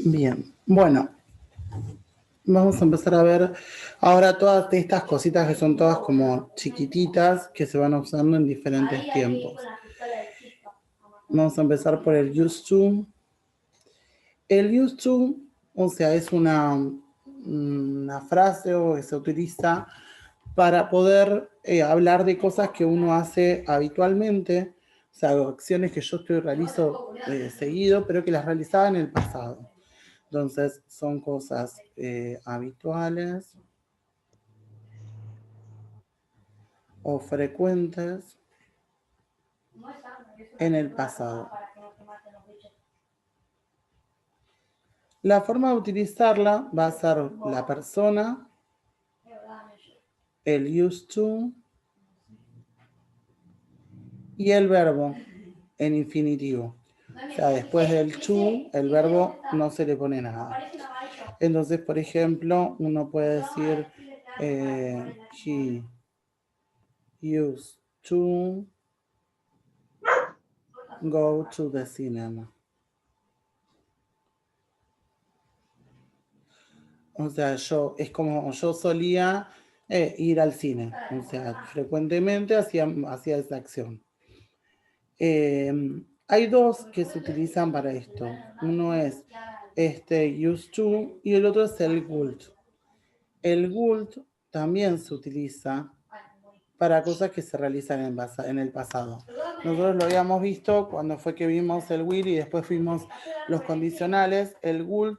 Bien, bueno, vamos a empezar a ver ahora todas estas cositas que son todas como chiquititas que se van usando en diferentes tiempos. Vamos a empezar por el used to. El used to, o sea, es una frase o que se utiliza para poder hablar de cosas que uno hace habitualmente, o sea, acciones que yo realizo seguido, pero que las realizaba en el pasado. Entonces, son cosas habituales o frecuentes en el pasado. La forma de utilizarla va a ser la persona, el used to y el verbo en infinitivo. O sea, después del to, el verbo no se le pone nada. Entonces, por ejemplo, uno puede decir he used to go to the cinema. O sea, es como yo solía ir al cine. O sea, frecuentemente hacía esa acción. Hay dos que se utilizan para esto. Uno es used to y el otro es el would. El would también se utiliza para cosas que se realizan en el pasado. Nosotros lo habíamos visto cuando fue que vimos el will y después fuimos los condicionales. El would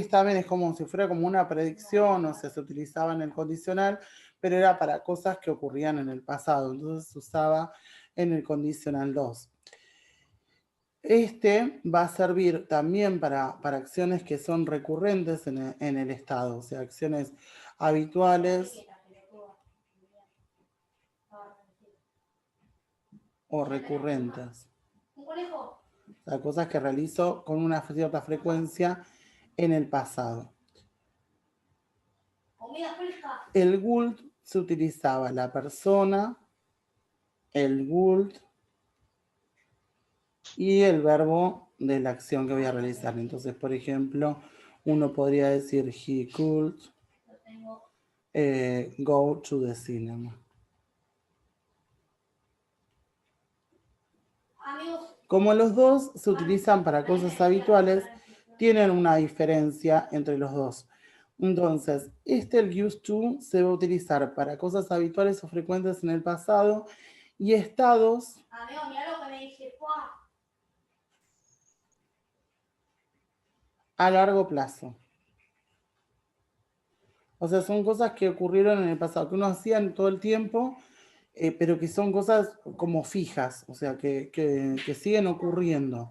también es como si fuera como una predicción, o sea, se utilizaba en el condicional, pero era para cosas que ocurrían en el pasado. Entonces se usaba en el condicional 2. Va a servir también para acciones que son recurrentes en el estado, o sea, acciones habituales o recurrentes. O sea, cosas que realizo con una cierta frecuencia en el pasado. El would se utilizaba la persona, el would y el verbo de la acción que voy a realizar. Entonces, por ejemplo, uno podría decir he could go to the cinema. Como los dos se utilizan para cosas habituales, tienen una diferencia entre los dos. Entonces, el used to se va a utilizar para cosas habituales o frecuentes en el pasado y estados a largo plazo. O sea, son cosas que ocurrieron en el pasado, que uno hacía todo el tiempo, pero que son cosas como fijas, o sea, que siguen ocurriendo.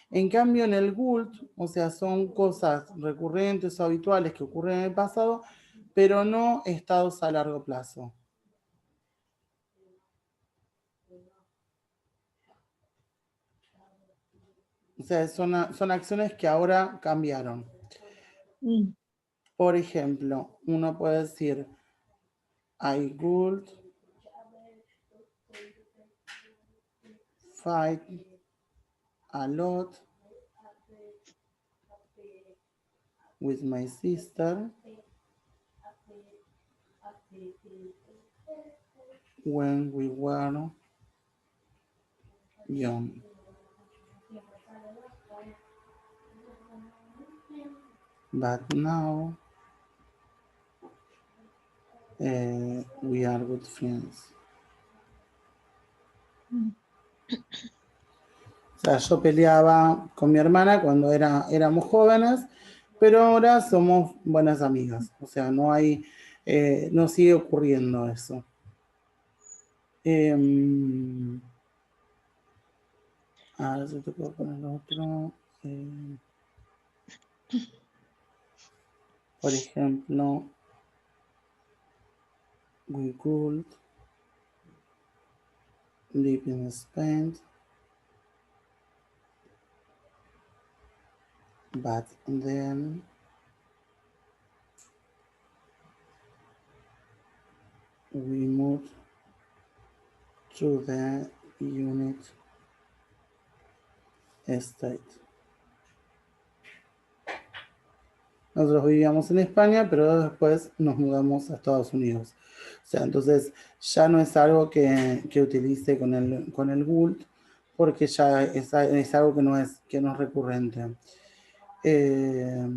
En cambio, en el would, o sea, son cosas recurrentes o habituales que ocurren en el pasado, pero no estados a largo plazo. O sea, son acciones que ahora cambiaron. Por ejemplo, uno puede decir, I would fight a lot with my sister when we were young. But now we are good friends. O sea, yo peleaba con mi hermana cuando éramos jóvenes, pero ahora somos buenas amigas. O sea, no sigue ocurriendo eso. A ver si te puedo poner otro. Por ejemplo, we could live in Spain, but then we moved to the United States. Nosotros vivíamos en España, pero después nos mudamos a Estados Unidos. O sea, entonces ya no es algo que utilice con el GULT, porque ya es algo que no es recurrente. Eh,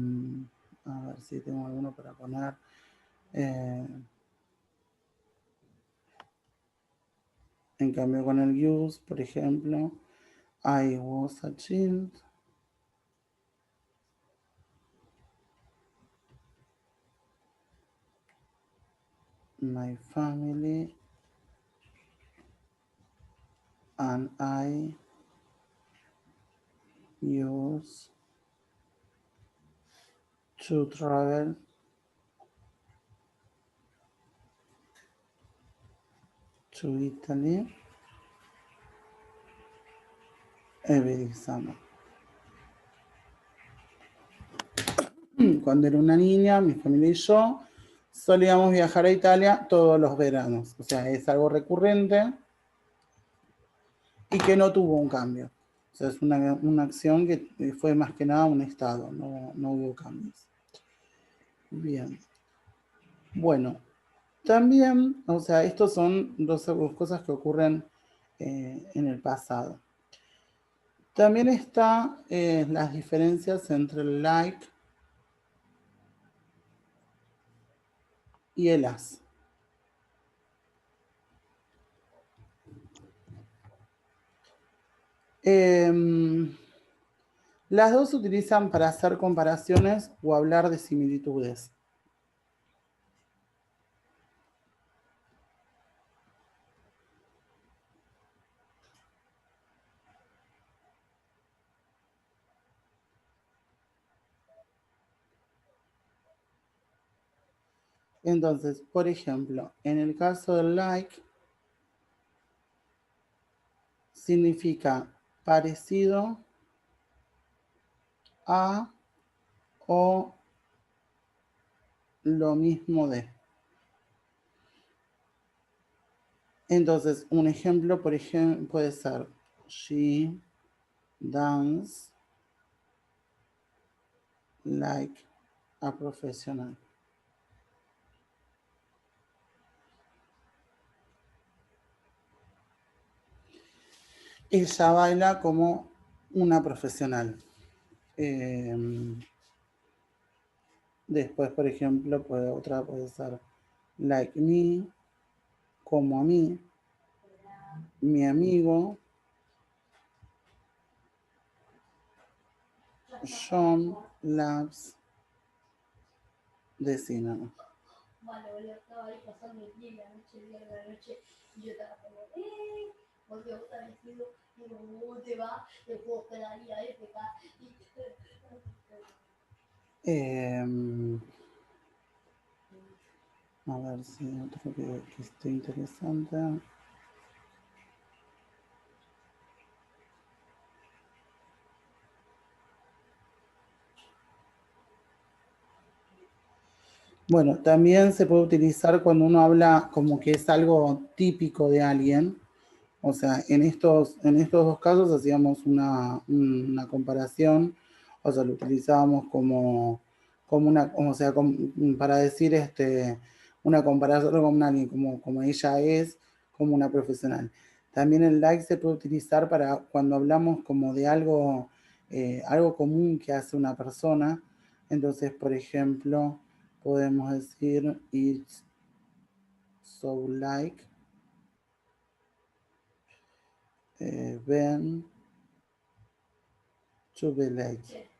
a ver si tengo alguno para poner. En cambio, con el use, por ejemplo, I was a child. My family and I used to travel to Italy every summer. Cuando era una niña, mi familia y yo solíamos viajar a Italia todos los veranos. O sea, es algo recurrente y que no tuvo un cambio. O sea, es una acción que fue más que nada un estado, no hubo cambios. Bien. Bueno, también, o sea, estos son dos cosas que ocurren en el pasado. También está las diferencias entre el like y el as. Las dos se utilizan para hacer comparaciones o hablar de similitudes. Entonces, por ejemplo, en el caso del like, significa parecido a o lo mismo de. Entonces, un ejemplo, por ejemplo, puede ser she dance like a professional. Ella baila como una profesional. Después, por ejemplo, otra puede ser like me, como a mí, mi amigo, John loves the cinema. A ver si otro que esté interesante. Bueno, también se puede utilizar cuando uno habla como que es algo típico de alguien. O sea, en estos dos casos hacíamos una comparación, o sea, lo utilizábamos como una, o sea, para decir una comparación con alguien como ella es, como una profesional. También el like se puede utilizar para cuando hablamos como de algo común que hace una persona. Entonces, por ejemplo, podemos decir it's so like Ben to be late.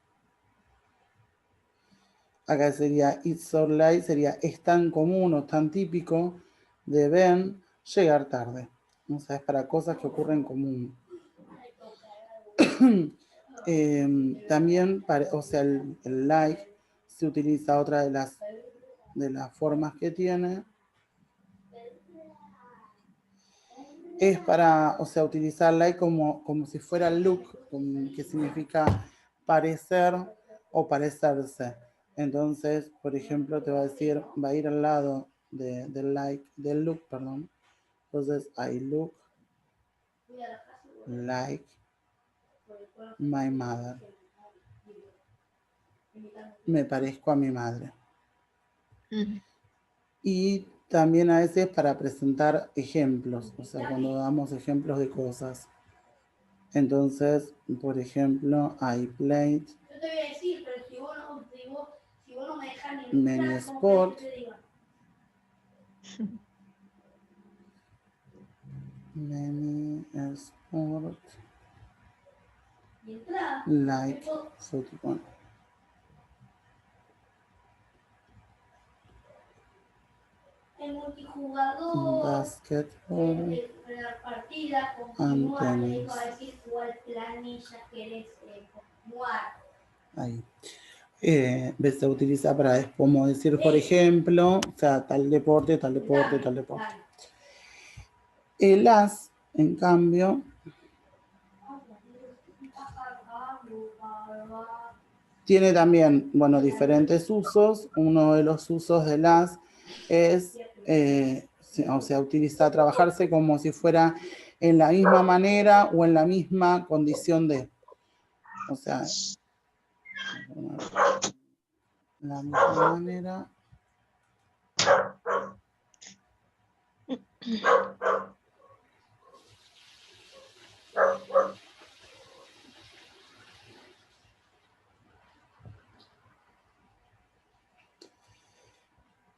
Acá sería it's so late, sería es tan común o tan típico de Ben llegar tarde. O sea, es para cosas que ocurren común. También, o sea, el like se utiliza otra de las formas que tiene. Es para, o sea, utilizar like como si fuera look, que significa parecer o parecerse. Entonces, por ejemplo, te va a decir, va a ir al lado del look, perdón. Entonces, I look like my mother. me parezco a mi madre. Mm. Y también a veces para presentar ejemplos, o sea, cuando damos ejemplos de cosas. Entonces, por ejemplo, I played many sport. Many sport like football. Basketball and tennis. Ahí. Se utiliza para, como decir, por ejemplo, o sea, tal deporte, tal deporte, tal deporte. El as, en cambio, tiene también, bueno, diferentes usos. Uno de los usos del as es, o sea, utiliza trabajarse como si fuera en la misma manera o en la misma condición de. O sea, la misma manera.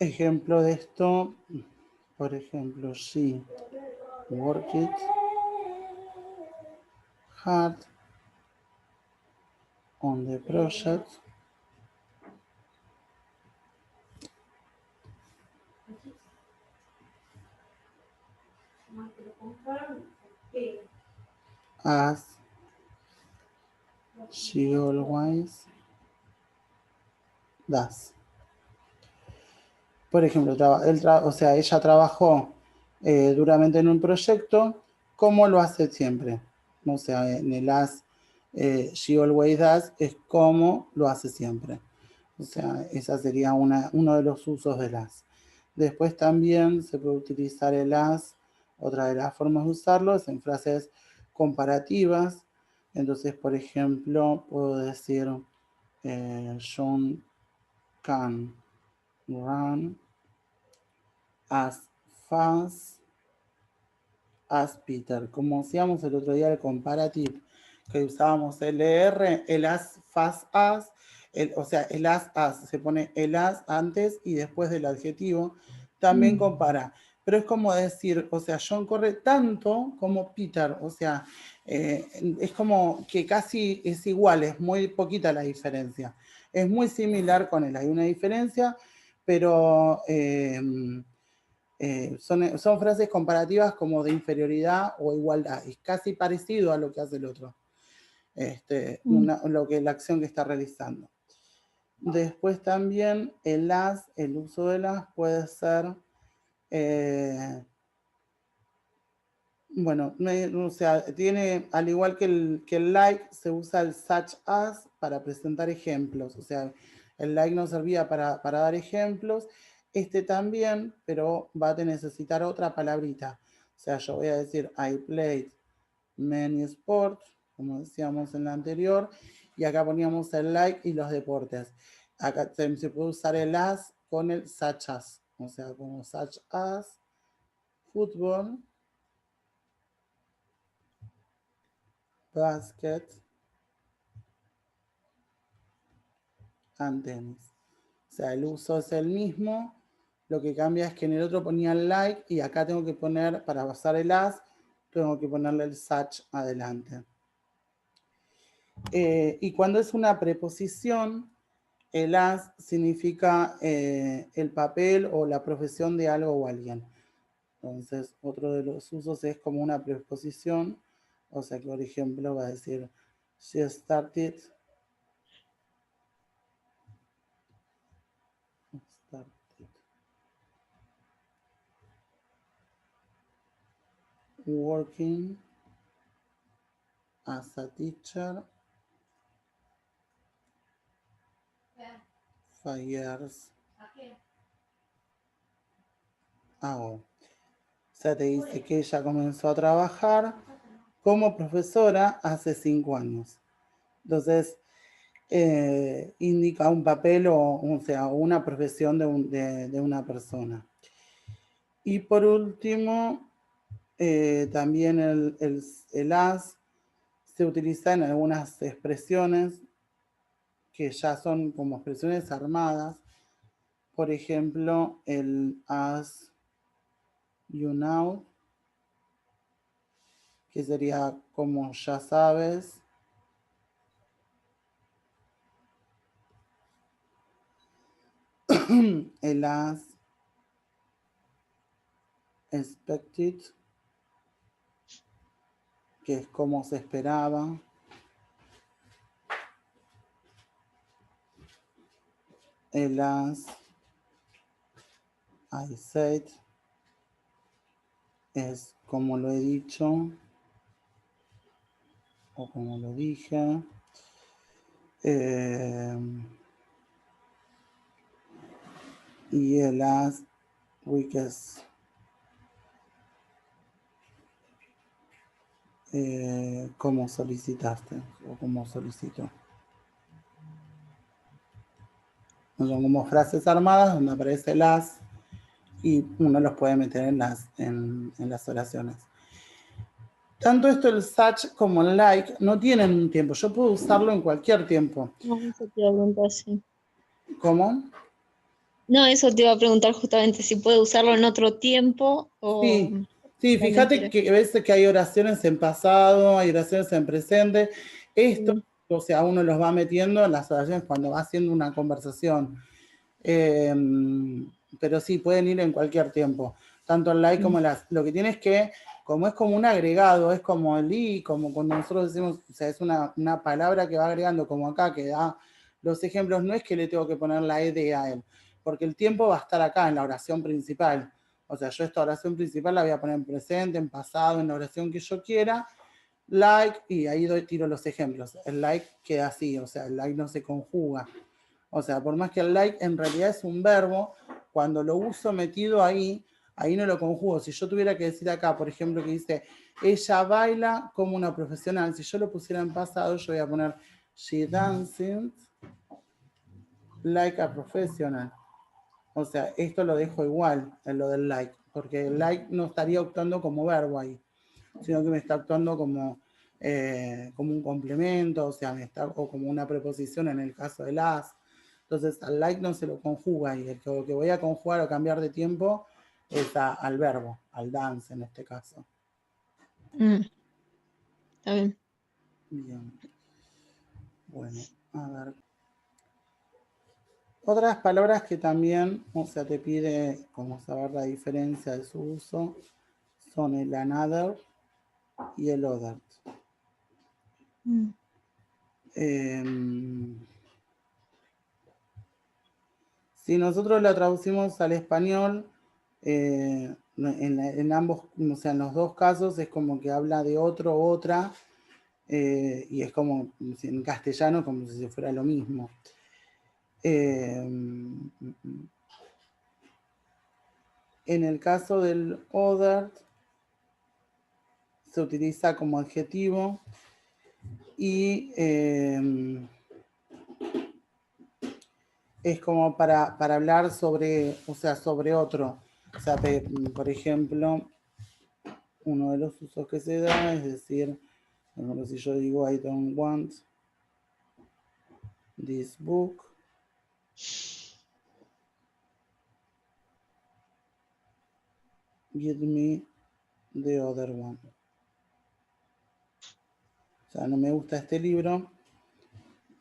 Ejemplo de esto, por ejemplo, she worked hard on the project. As she always does. Por ejemplo, o sea, ella trabajó duramente en un proyecto, como lo hace siempre. O sea, en el as she always does es como lo hace siempre. O sea, esa sería uno de los usos del as. Después también se puede utilizar el as, otra de las formas de usarlo es en frases comparativas. Entonces, por ejemplo, puedo decir John can run as fast as Peter. Como hacíamos el otro día el comparative, que usábamos LR, el as fast as, o sea, el as, se pone el as antes y después del adjetivo, también compara. Pero es como decir, o sea, John corre tanto como Peter, o sea, es como que casi es igual, es muy poquita la diferencia. Es muy similar con él, hay una diferencia, pero son frases comparativas como de inferioridad o igualdad. Es casi parecido a lo que hace el otro, la acción que está realizando. Después también el as, el uso del as puede ser, bueno, o sea, tiene, al igual que el like, se usa el such as para presentar ejemplos. O sea, el like nos servía para dar ejemplos. Este también, pero va a necesitar otra palabrita. O sea, yo voy a decir I played many sports, como decíamos en la anterior, y acá poníamos el like y los deportes. Acá se puede usar el as con el such as. O sea, como such as, fútbol, basket and tennis. O sea, el uso es el mismo. Lo que cambia es que en el otro ponía el like y acá tengo que poner, para basar el as, tengo que ponerle el such adelante. Y cuando es una preposición, el as significa el papel o la profesión de algo o alguien. Entonces, otro de los usos es como una preposición. O sea que, por ejemplo, va a decir, she started working as a teacher 5 years ago. O sea, te dice que ella comenzó a trabajar como profesora hace 5 años. Entonces, indica un papel o sea, una profesión de una persona. Y por último, también el as se utiliza en algunas expresiones que ya son como expresiones armadas. Por ejemplo, el as you know, que sería como ya sabes. El as expected, que es como se esperaba. El as I said es como lo he dicho o como lo dije. Y el as weakest, como solicitaste o como solicitó. Son como frases armadas donde aparece el as y uno los puede meter en las oraciones. Tanto esto el such como el like no tienen un tiempo. Yo puedo usarlo en cualquier tiempo. No, eso te iba a preguntar, sí. ¿Cómo? No, eso te iba a preguntar justamente si puede usarlo en otro tiempo o Sí, sí, fíjate realmente. que a veces que hay oraciones en pasado, hay oraciones en presente. Esto, o sea, uno los va metiendo en las oraciones cuando va haciendo una conversación. Eh, pero sí, pueden ir en cualquier tiempo, tanto el like como el as. Lo que tiene es que, como es como un agregado, es como el i, como cuando nosotros decimos, o sea, es una palabra que va agregando, como acá, que da los ejemplos, no es que le tengo que poner la ed a él, porque el tiempo va a estar acá en la oración principal. O sea, yo esta oración principal la voy a poner en presente, en pasado, en la oración que yo quiera, like, y ahí tiro los ejemplos. El like queda así, o sea, el like no se conjuga. O sea, por más que el like en realidad es un verbo, cuando lo uso metido ahí, ahí no lo conjugo. Si yo tuviera que decir acá, por ejemplo, que dice, ella baila como una profesional, si yo lo pusiera en pasado, yo voy a poner, she dancing like a professional. O sea, esto lo dejo igual en lo del like, porque el like no estaría actuando como verbo ahí, sino que me está actuando como un complemento, o sea, o como una preposición en el caso de las. Entonces, al like no se lo conjuga y lo que voy a conjugar o cambiar de tiempo es al verbo, al dance en este caso. Está bien. Bien. Bueno, a ver. Otras palabras que también, o sea, te pide como saber la diferencia de su uso son el another y el other. Si nosotros la traducimos al español, en ambos, o sea, en los dos casos es como que habla de otro, otra, y es como en castellano como si fuera lo mismo. En el caso del other se utiliza como adjetivo y es como para hablar sobre, o sea, sobre otro. O sea, por ejemplo, uno de los usos que se da es decir, por ejemplo, si yo digo I don't want this book, give me the other one. O sea, no me gusta este libro,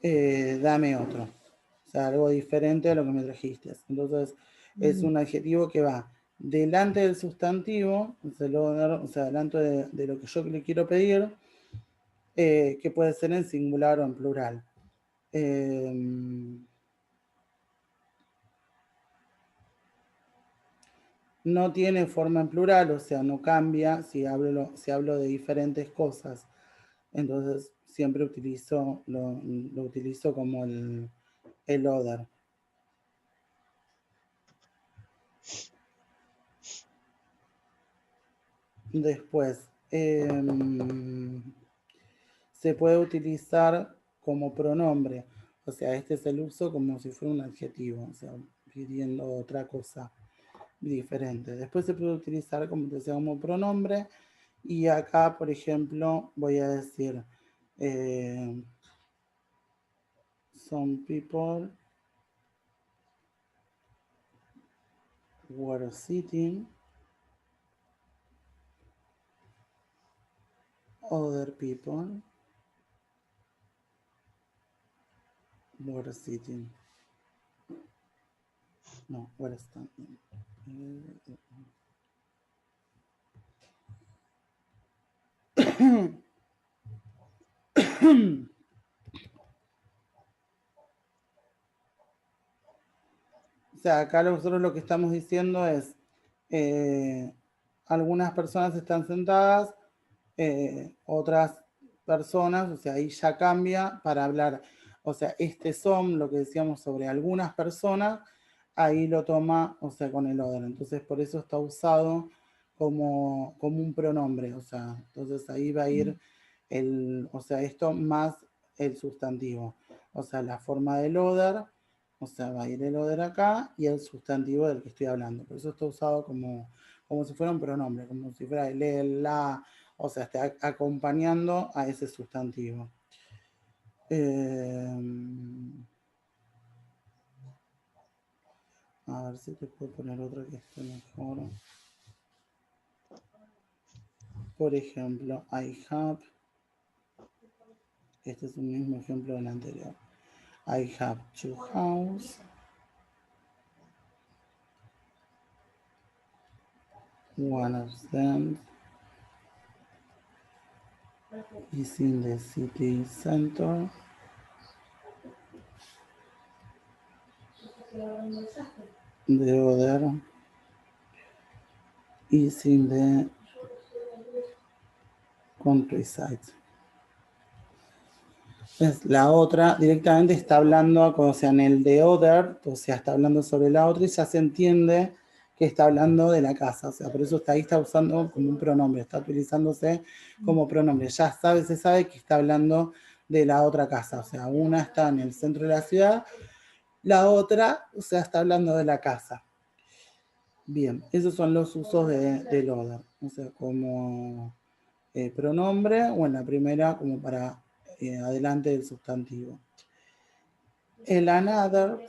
dame otro. O sea, algo diferente a lo que me trajiste. Entonces, es un adjetivo que va delante del sustantivo, o sea, delante de lo que yo le quiero pedir, que puede ser en singular o en plural. No tiene forma en plural, o sea, no cambia si hablo de diferentes cosas. Entonces, siempre lo utilizo como el other. Después, se puede utilizar como pronombre. O sea, este es el uso como si fuera un adjetivo, o sea, pidiendo otra cosa diferente. Después se puede utilizar, como te decía, como pronombre. Y acá, por ejemplo, voy a decir, some people were sitting, other people were sitting. No, were standing. O sea, acá nosotros lo que estamos diciendo es, algunas personas están sentadas, otras personas, o sea, ahí ya cambia para hablar. O sea, este son, lo que decíamos sobre algunas personas, ahí lo toma, o sea, con el other. Entonces, por eso está usado como un pronombre. O sea, entonces ahí va a ir o sea, esto más el sustantivo. O sea, la forma del other, o sea, va a ir el other acá y el sustantivo del que estoy hablando. Por eso está usado como si fuera un pronombre, como si fuera el, la, o sea, está acompañando a ese sustantivo. A ver si te puedo poner otra que esté mejor. Por ejemplo, I have. Este es un mismo ejemplo del anterior. I have two houses. One of them is in the city center. The other is in the countryside. Entonces, la otra directamente está hablando, o sea, en el de other, o sea, está hablando sobre la otra y ya se entiende que está hablando de la casa. O sea, por eso ahí está usando como un pronombre, está utilizándose como pronombre. Ya se sabe que está hablando de la otra casa. O sea, una está en el centro de la ciudad, la otra, o sea, está hablando de la casa. Bien, esos son los usos del other. O sea, como pronombre o en la primera como para adelante del sustantivo. El another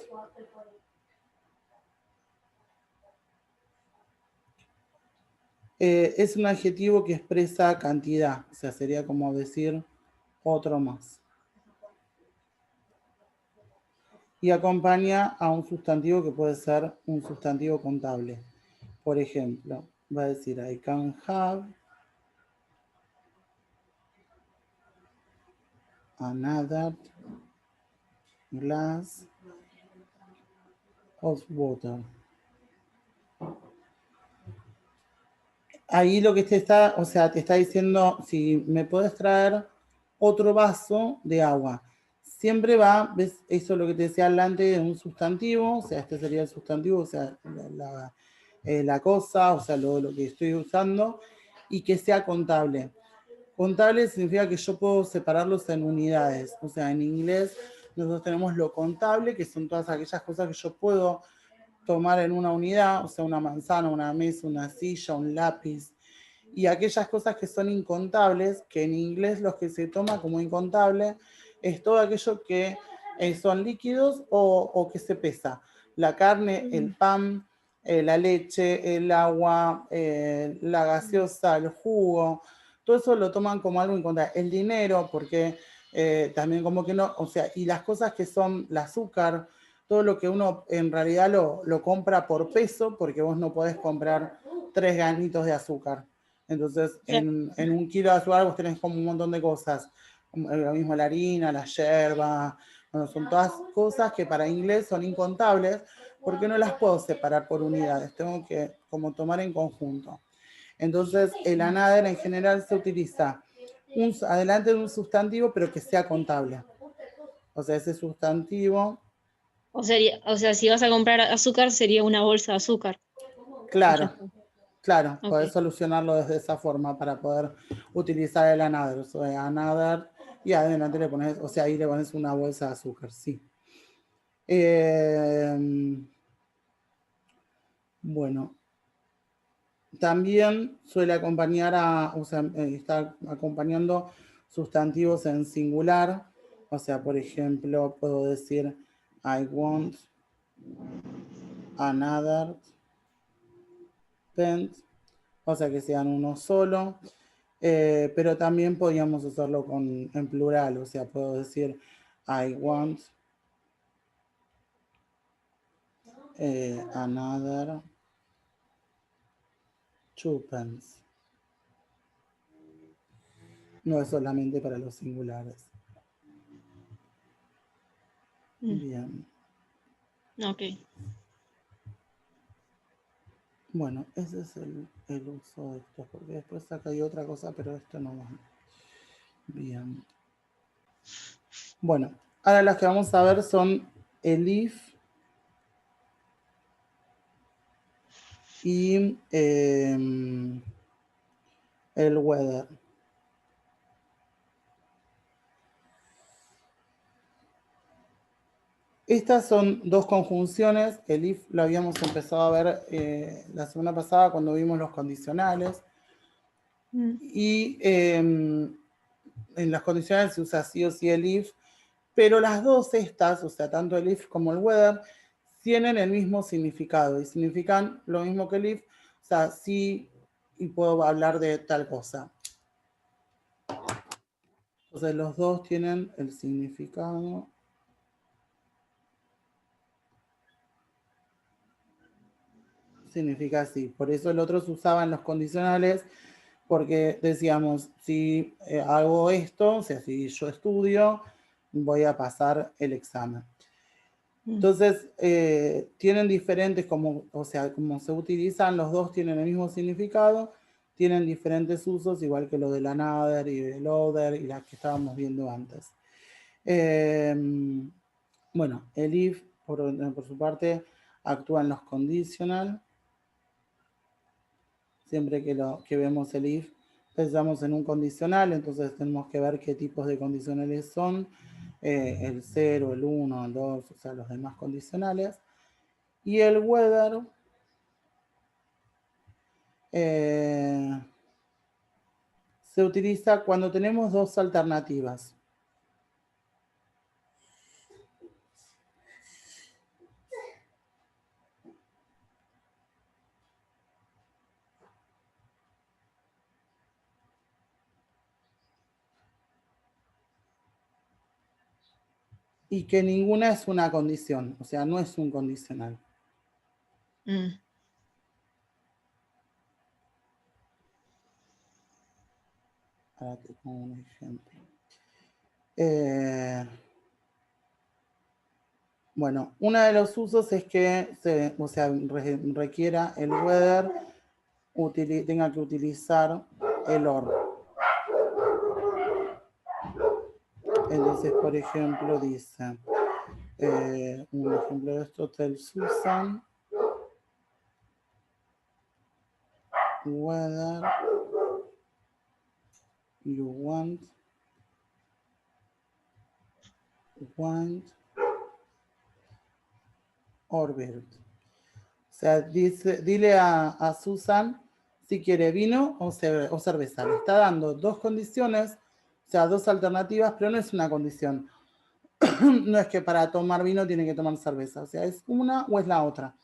es un adjetivo que expresa cantidad, o sea, sería como decir otro más. Y acompaña a un sustantivo que puede ser un sustantivo contable. Por ejemplo, va a decir I can have another glass of water. Ahí lo que te está, o sea, te está diciendo, si me puedes traer otro vaso de agua. Siempre va, ves, eso es lo que te decía delante de un sustantivo, o sea, este sería el sustantivo, o sea, la cosa, o sea, lo que estoy usando, y que sea contable. Contable significa que yo puedo separarlos en unidades, o sea, en inglés nosotros tenemos lo contable, que son todas aquellas cosas que yo puedo tomar en una unidad, o sea, una manzana, una mesa, una silla, un lápiz, y aquellas cosas que son incontables, que en inglés los que se toma como incontable es todo aquello que son líquidos o que se pesa. La carne, el pan, la leche, el agua, la gaseosa, el jugo, todo eso lo toman como algo incontable. El dinero, porque también como que no, o sea, y las cosas que son el azúcar, todo lo que uno en realidad lo compra por peso, porque vos no podés comprar 3 granitos de azúcar. Entonces, en un kilo de azúcar vos tenés como un montón de cosas. Lo mismo la harina, la yerba, bueno, son todas cosas que para inglés son incontables, porque no las puedo separar por unidades, tengo que como tomar en conjunto. Entonces, el another en general se utiliza adelante de un sustantivo, pero que sea contable. O sea, ese sustantivo. O sea, si vas a comprar azúcar, sería una bolsa de azúcar. Claro, claro, Okay. podés solucionarlo desde esa forma para poder utilizar el another. O sea, another Y adelante le pones, o sea, ahí le pones una bolsa de azúcar, sí. Bueno, también suele acompañar o sea, está acompañando sustantivos en singular. O sea, por ejemplo, puedo decir I want another pen, o sea que sean uno solo. Pero también podríamos hacerlo en plural, o sea, puedo decir I want another two pens. No es solamente para los singulares. Bien. Ok. Bueno, ese es el uso de esto, porque después acá hay otra cosa, pero esto no va. Bien. Bueno, ahora las que vamos a ver son el if y el weather. Estas son dos conjunciones. El if lo habíamos empezado a ver la semana pasada cuando vimos los condicionales. Y en las condicionales se usa sí o sí el if, pero las dos estas, o sea, tanto el if como el weather, tienen el mismo significado y significan lo mismo que el if, o sea, sí y puedo hablar de tal cosa. Entonces los dos tienen el significado. Significa así. Por eso el otro se usaba en los condicionales, porque decíamos, si hago esto, o sea, si yo estudio, voy a pasar el examen. Entonces, tienen diferentes, o sea, como se utilizan, los dos tienen el mismo significado, tienen diferentes usos, igual que lo del another y del other y las que estábamos viendo antes. Bueno, el if, por su parte, actúa en los conditional. Siempre que vemos el if, pensamos en un condicional, entonces tenemos que ver qué tipos de condicionales son, el 0, el 1, el 2, o sea, los demás condicionales. Y el whether se utiliza cuando tenemos dos alternativas. Y que ninguna es una condición, o sea, no es un condicional. Ahora te pongo un ejemplo. Bueno, uno de los usos es que requiera el whether tenga que utilizar el or. Entonces, por ejemplo, dice, un ejemplo de esto, tell Susan whether you want or bird. O sea, dile a Susan si quiere vino o cerveza. Le está dando dos condiciones, o sea, dos alternativas, pero no es una condición. No es que para tomar vino tiene que tomar cerveza, o sea, es una o es la otra.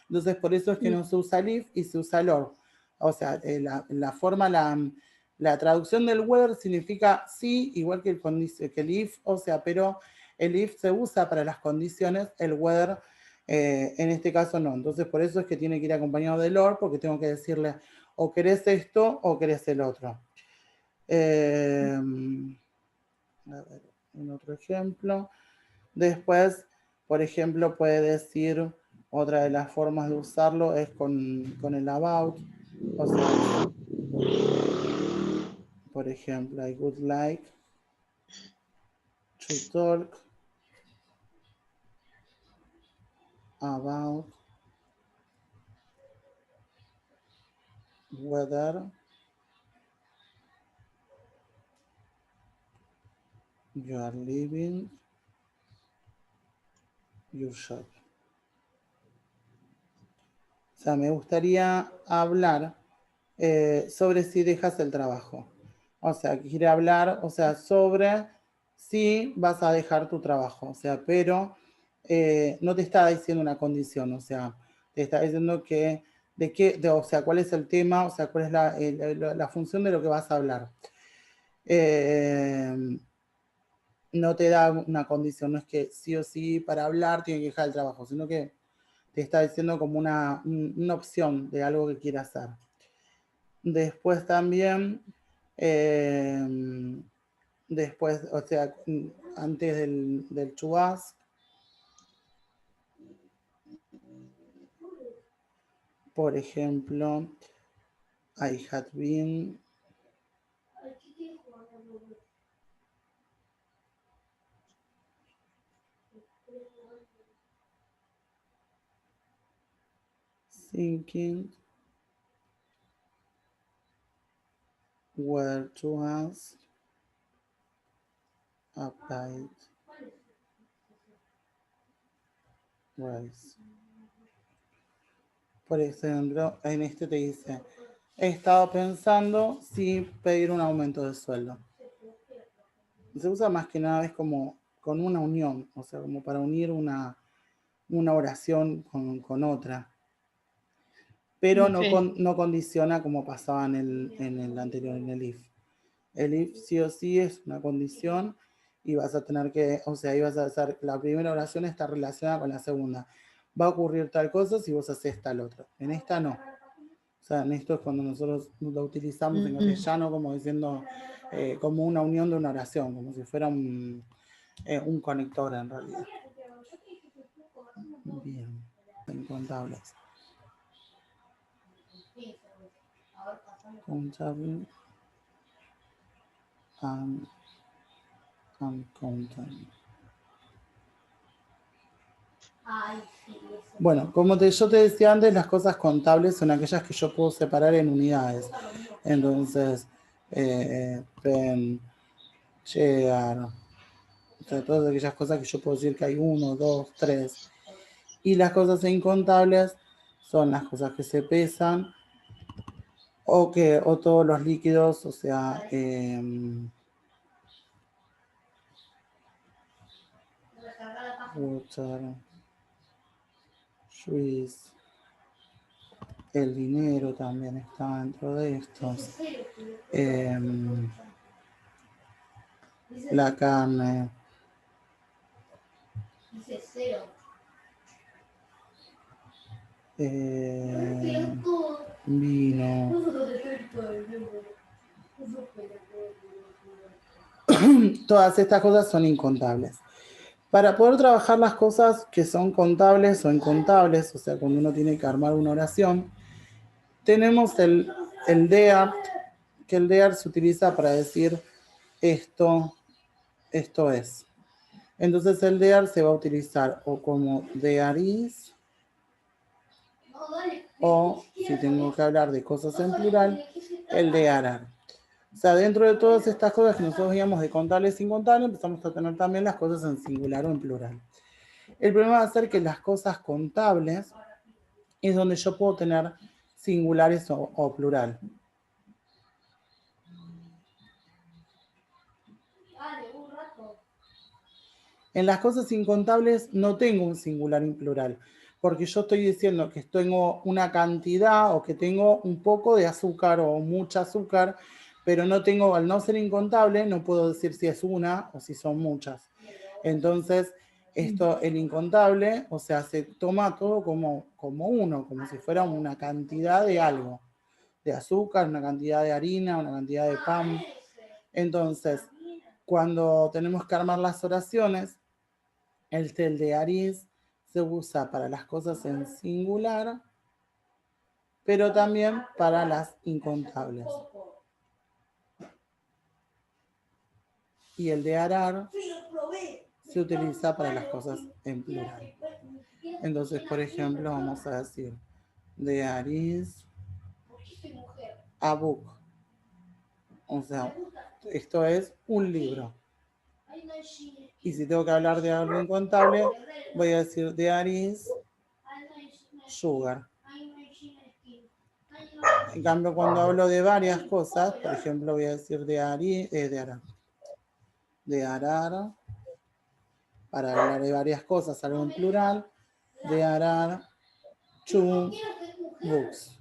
Entonces, por eso es que no se usa el if y se usa el or. O sea, la traducción del whether significa sí, igual que el if, o sea, pero el if se usa para las condiciones, el whether en este caso no. Entonces, por eso es que tiene que ir acompañado del or, porque tengo que decirle o querés esto o querés el otro. A ver, un otro ejemplo. Después, por ejemplo, puede decir, otra de las formas de usarlo es con el about. O sea, por ejemplo, I would like to talk about whether You are leaving your job. O sea, me gustaría hablar sobre si dejas el trabajo. O sea, quiere hablar, o sea, sobre si vas a dejar tu trabajo. O sea, pero no te está diciendo una condición. O sea, te está diciendo que, o sea, cuál es el tema, o sea, cuál es la función de lo que vas a hablar. No te da una condición, no es que sí o sí para hablar tiene que dejar el trabajo, sino que te está diciendo como una opción de algo que quiere hacer. Después también, después, o sea, antes del to ask, por ejemplo, I had been thinking where to ask applied rice. Por ejemplo, en este te dice, he estado pensando si pedir un aumento de sueldo. Se usa más que nada, es como con una unión, o sea, como para unir una oración con otra. Pero no condiciona como pasaba en el anterior, en el if. El if sí o sí es una condición y vas a tener que, o sea, ahí vas a hacer, la primera oración está relacionada con la segunda. Va a ocurrir tal cosa si vos haces tal otra. En esta no. O sea, en esto es cuando nosotros lo utilizamos en castellano como diciendo, como una unión de una oración, como si fuera un conector en realidad. Bien, incontables. Contable and content. Bueno, como yo te decía antes, las cosas contables son aquellas que yo puedo separar en unidades. Entonces, pen, chegar, o sea, todas aquellas cosas que yo puedo decir que hay 1, 2, 3. Y las cosas incontables son las cosas que se pesan o todos los líquidos, o sea, water, juice, el dinero también está dentro de estos, la carne, vino, todas estas cosas son incontables. Para poder trabajar las cosas que son contables o incontables, o sea, cuando uno tiene que armar una oración, tenemos el DEAR, que el DEAR se utiliza para decir esto es. Entonces el DEAR se va a utilizar o como DEAR is, o si tengo que hablar de cosas en plural, el DEAR are. O sea, dentro de todas estas cosas que nosotros veíamos de contables e incontables, empezamos a tener también las cosas en singular o en plural. El problema va a ser que las cosas contables es donde yo puedo tener singulares o plural. En las cosas incontables no tengo un singular y un plural, porque yo estoy diciendo que tengo una cantidad o que tengo un poco de azúcar o mucha azúcar, pero no tengo, al no ser incontable, no puedo decir si es una o si son muchas. Entonces, esto, el incontable, o sea, se toma todo como uno, como si fuera una cantidad de algo, de azúcar, una cantidad de harina, una cantidad de pan. Entonces, cuando tenemos que armar las oraciones, el de Aries se usa para las cosas en singular, pero también para las incontables. Y el de arar se utiliza para las cosas en plural. Entonces, por ejemplo, vamos a decir there is a book. O sea, esto es un libro. Y si tengo que hablar de algo incontable, voy a decir there is sugar. En cambio, cuando hablo de varias cosas, por ejemplo, voy a decir de arar, para hablar de varias cosas, algo en plural, de arar, two books.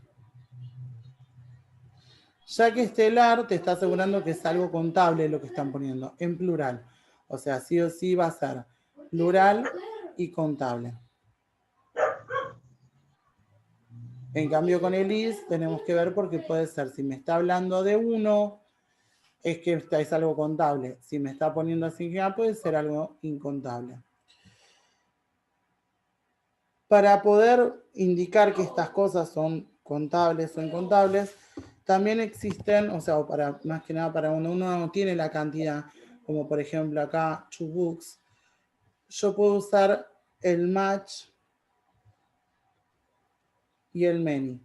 Ya que estelar te está asegurando que es algo contable lo que están poniendo, en plural. O sea, sí o sí va a ser plural y contable. En cambio, con el is tenemos que ver porque puede ser, si me está hablando de uno, es que es algo contable. Si me está poniendo así, puede ser algo incontable. Para poder indicar que estas cosas son contables o incontables, también existen, o sea, para, más que nada para uno no tiene la cantidad, como por ejemplo acá, two books, yo puedo usar el match y el many.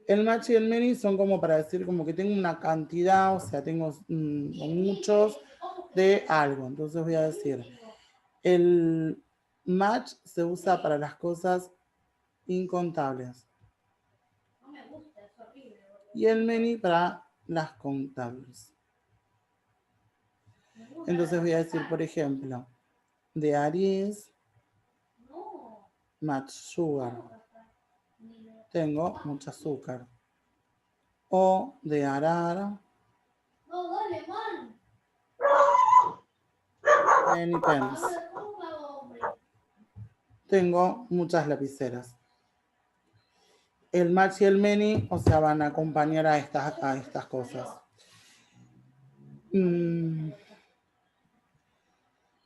El match y el many son como para decir como que tengo una cantidad, o sea, tengo muchos de algo. Entonces voy a decir, el match se usa para las cosas incontables. Y el many para las contables. Entonces voy a decir, por ejemplo, there is much sugar. Tengo mucho azúcar. O there are many pens. Tengo muchas lapiceras. El match y el many, o sea, van a acompañar a estas cosas.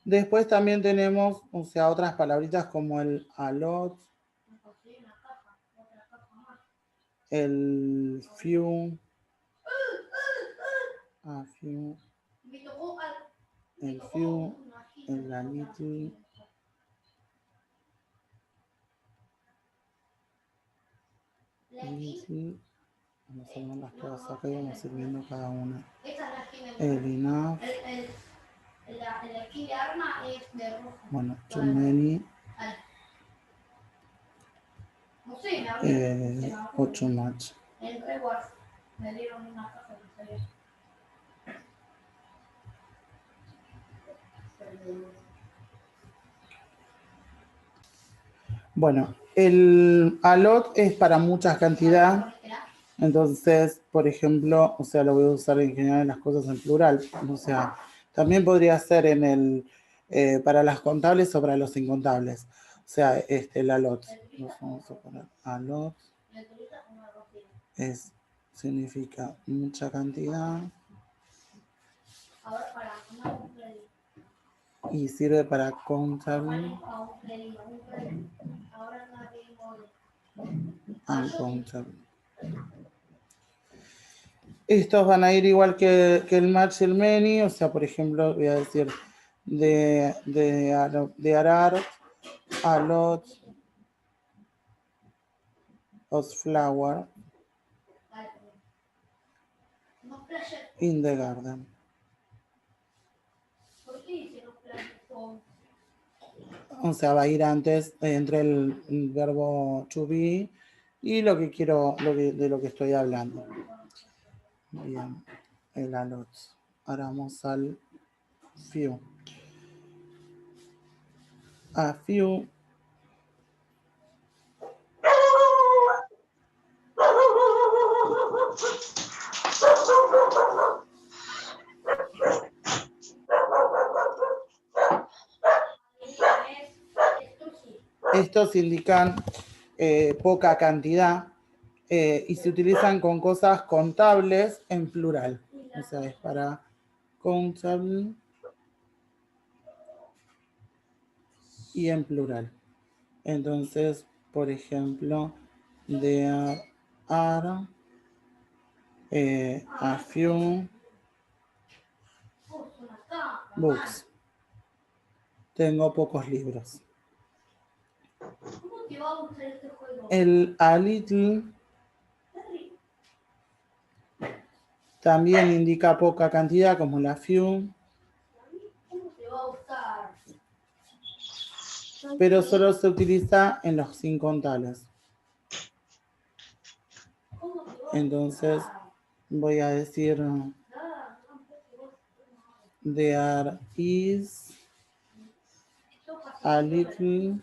Después también tenemos, o sea, otras palabritas como el a lot, el few, a few, el few, el a little, vamos a ver las cosas acá y vamos a ir viendo cada una. El enough, bueno, too many, o too much. Bueno, el a lot es para muchas cantidades. Entonces, por ejemplo, o sea, lo voy a usar en general en las cosas en plural. O sea, también podría ser en el para las contables o para los incontables. O sea, el a lot. Nos vamos a poner a lot. Significa mucha cantidad. Y sirve para contable. Uncontable. Estos van a ir igual que el match y el many, o sea, por ejemplo, voy a decir de arar, a lot of flower in the garden. O sea, va a ir antes entre el verbo to be y lo que quiero, de lo que estoy hablando. Bien, el a lot. Ahora vamos al few. A few. Estos indican poca cantidad y se utilizan con cosas contables en plural. O sea, es para contable y en plural. Entonces, por ejemplo, there are a few books. Tengo pocos libros. El a little también indica poca cantidad, como la few. pero solo se utiliza en los incontables. Entonces voy a decir there is a little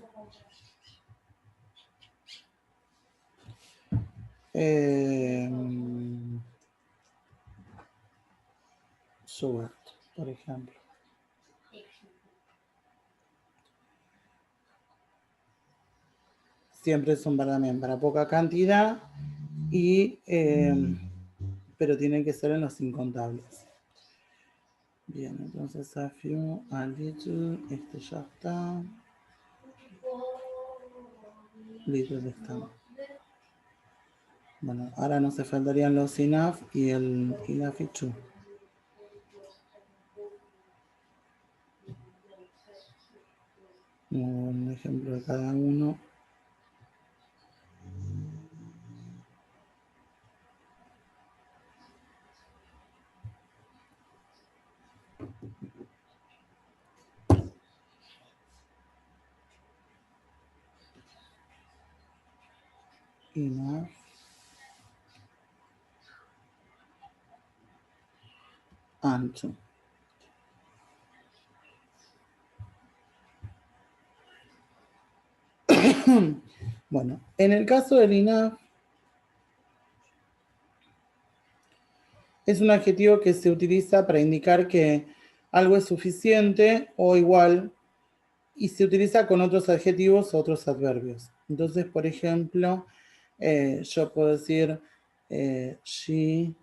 sugar, por ejemplo. Siempre son también para poca cantidad, pero tienen que ser en los incontables. Bien, entonces a few, a little, este ya está. Little está. Bueno, ahora nos faltarían los enough y el enough y true. Un ejemplo de cada uno. Enough. And true. Bueno, en el caso del enough, es un adjetivo que se utiliza para indicar que algo es suficiente o igual y se utiliza con otros adjetivos o otros adverbios. Entonces, por ejemplo, yo puedo decir she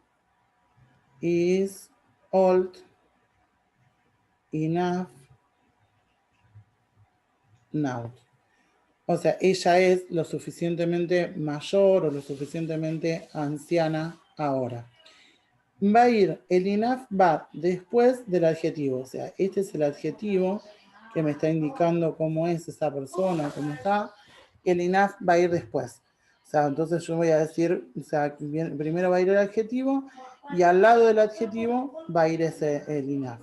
is old enough now. O sea, ella es lo suficientemente mayor o lo suficientemente anciana ahora. Va a ir, el enough va después del adjetivo. O sea, este es el adjetivo que me está indicando cómo es esa persona, cómo está. El enough va a ir después. O sea, entonces yo voy a decir, o sea, primero va a ir el adjetivo y al lado del adjetivo va a ir el enough.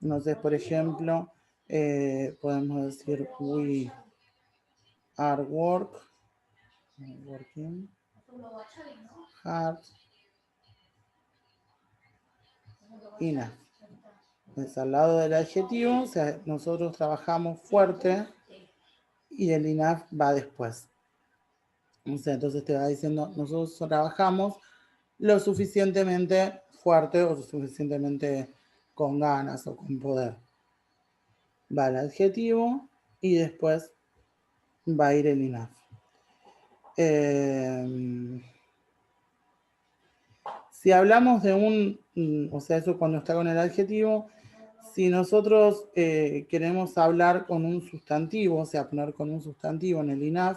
Entonces, por ejemplo, podemos decir we are working hard enough. Pues al lado del adjetivo, o sea, nosotros trabajamos fuerte y el enough va después. O sea, entonces te va diciendo, nosotros trabajamos lo suficientemente fuerte o lo suficientemente con ganas o con poder. Va el adjetivo y después va a ir el enough. Si hablamos de o sea, eso cuando está con el adjetivo, si nosotros queremos hablar con un sustantivo, o sea, poner con un sustantivo en el enough,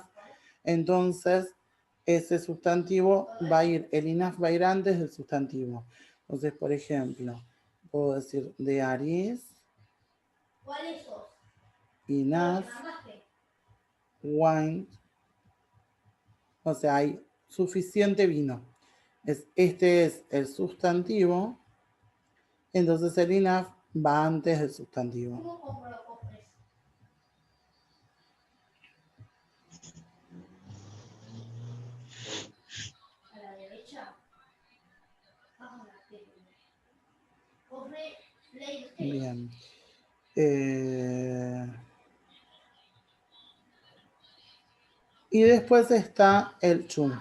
entonces ese sustantivo va a ir, el enough va a ir antes del sustantivo. Entonces, por ejemplo, puedo decir there is enough wine, o sea, hay suficiente vino. Este es el sustantivo, entonces el enough va antes del sustantivo. Bien. Y después está el to.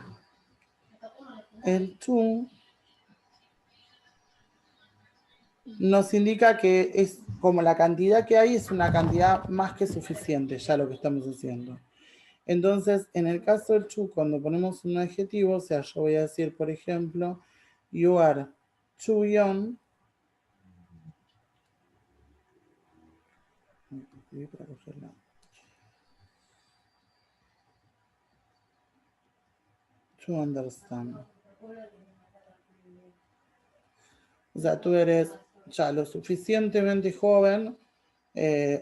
El to nos indica que es como la cantidad que hay es una cantidad más que suficiente, ya lo que estamos haciendo. Entonces, en el caso del to, cuando ponemos un adjetivo, o sea, yo voy a decir, por ejemplo, you are too young. To understand. O sea, tú eres ya lo suficientemente joven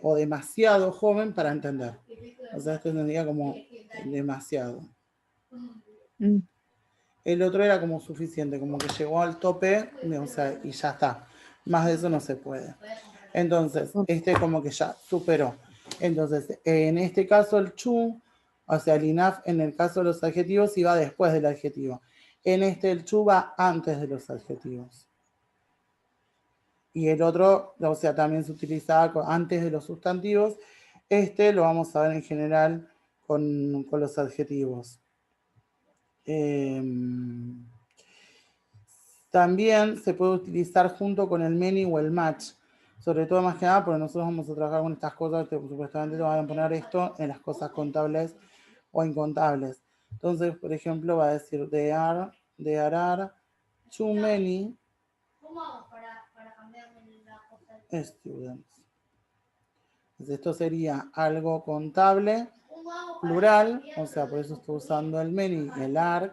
o demasiado joven para entender. O sea, esto tendría como demasiado. El otro era como suficiente, como que llegó al tope, o sea, y ya está. Más de eso no se puede. Entonces, este como que ya superó. Entonces, en este caso el chu, o sea, el enough en el caso de los adjetivos sí va después del adjetivo. En este el chu va antes de los adjetivos. Y el otro, o sea, también se utilizaba antes de los sustantivos. Este lo vamos a ver en general con los adjetivos. También se puede utilizar junto con el many o el match. Sobre todo más que nada porque nosotros vamos a trabajar con estas cosas, supuestamente te van a poner esto en las cosas contables o incontables. Entonces, por ejemplo, va a decir there are too many students. Entonces, esto sería algo contable, plural, o sea, por eso estoy usando el many y el are.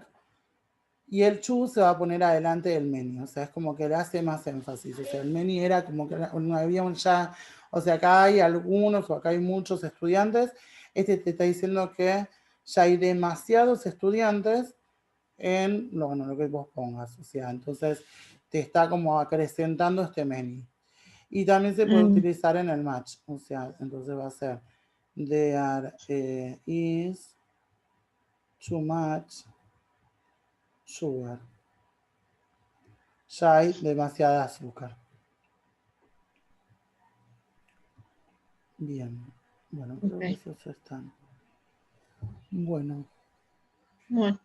Y el chu se va a poner adelante del many, o sea, es como que le hace más énfasis. O sea, el many era como que había un ya, o sea, acá hay algunos o acá hay muchos estudiantes. Este te está diciendo que ya hay demasiados estudiantes en lo que vos pongas. O sea, entonces te está como acrecentando este many. Y también se puede utilizar en el match, o sea, entonces va a ser there is too much sugar. Ya hay demasiada azúcar. Bien. Bueno, creo que esos están. Bueno. Bueno.